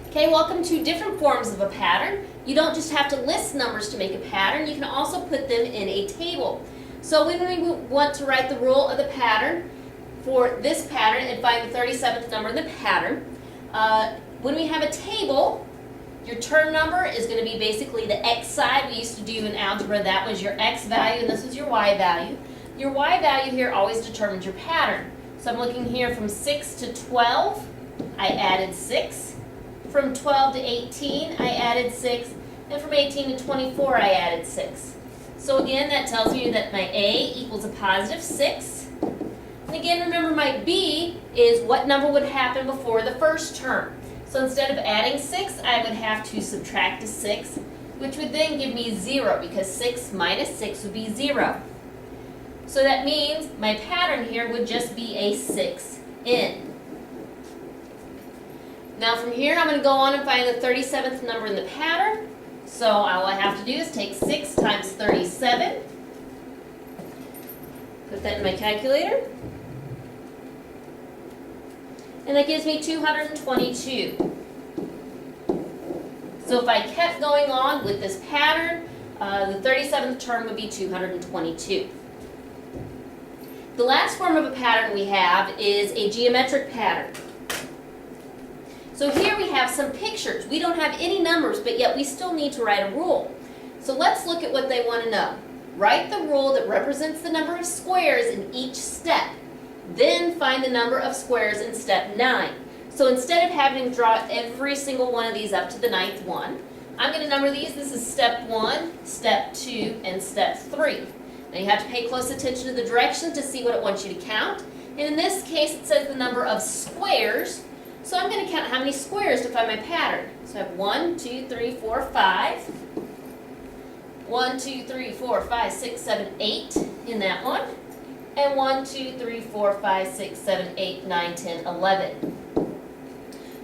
Okay, welcome to different forms of a pattern. You don't just have to list numbers to make a pattern, you can also put them in a table. So when we want to write the rule of the pattern for this pattern and find the 37th number in the pattern, when we have a table, your term number is going to be basically the x side. We used to do in algebra, that was your x value and this was your y value. Your y value here always determines your pattern. So I'm looking here from 6 to 12, I added 6. From 12 to 18, I added 6. And from 18 to 24, I added 6. So again, that tells me that my A equals a positive 6. And again, remember my B is what number would happen before the first term. So instead of adding 6, I would have to subtract a 6, which would then give me 0, because 6 minus 6 would be 0. So that means my pattern here would just be a 6 in. Now from here, I'm going to go on and find the 37th number in the pattern. So all I have to do is take 6 times 37, put that in my calculator, and that gives me 222. So if I kept going on with this pattern, the 37th term would be 222. The last form of a pattern we have is a geometric pattern. So here we have some pictures. We don't have any numbers, but yet we still need to write a rule. So let's look at what they want to know. Write the rule that represents the number of squares in each step. Then find the number of squares in step 9. So instead of having to draw every single one of these up to the 9th one, I'm going to number these. This is step 1, step 2, and step 3. Now you have to pay close attention to the directions to see what it wants you to count. And in this case, it says the number of squares. So I'm going to count how many squares to find my pattern. So I have 1, 2, 3, 4, 5. 1, 2, 3, 4, 5, 6, 7, 8 in that one. And 1, 2, 3, 4, 5, 6, 7, 8, 9, 10, 11.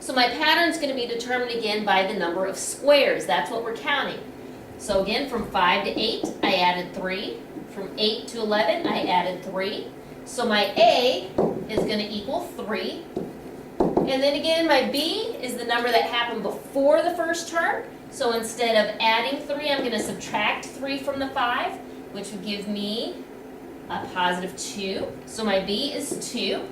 So my pattern is going to be determined again by the number of squares. That's what we're counting. So again, from 5 to 8, I added 3. From 8 to 11, I added 3. So my A is going to equal 3. And then again, my B is the number that happened before the first term. So instead of adding 3, I'm going to subtract 3 from the 5, which would give me a positive 2. So my B is 2.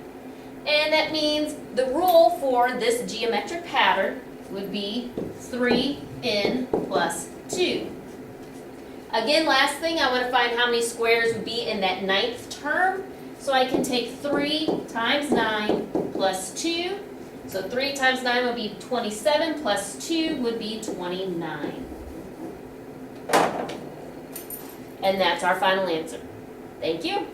And that means the rule for this geometric pattern would be 3n plus 2. Again, last thing, I want to find how many squares would be in that 9th term. So I can take 3 times 9 plus 2. So 3 times 9 would be 27, plus 2 would be 29. And that's our final answer. Thank you.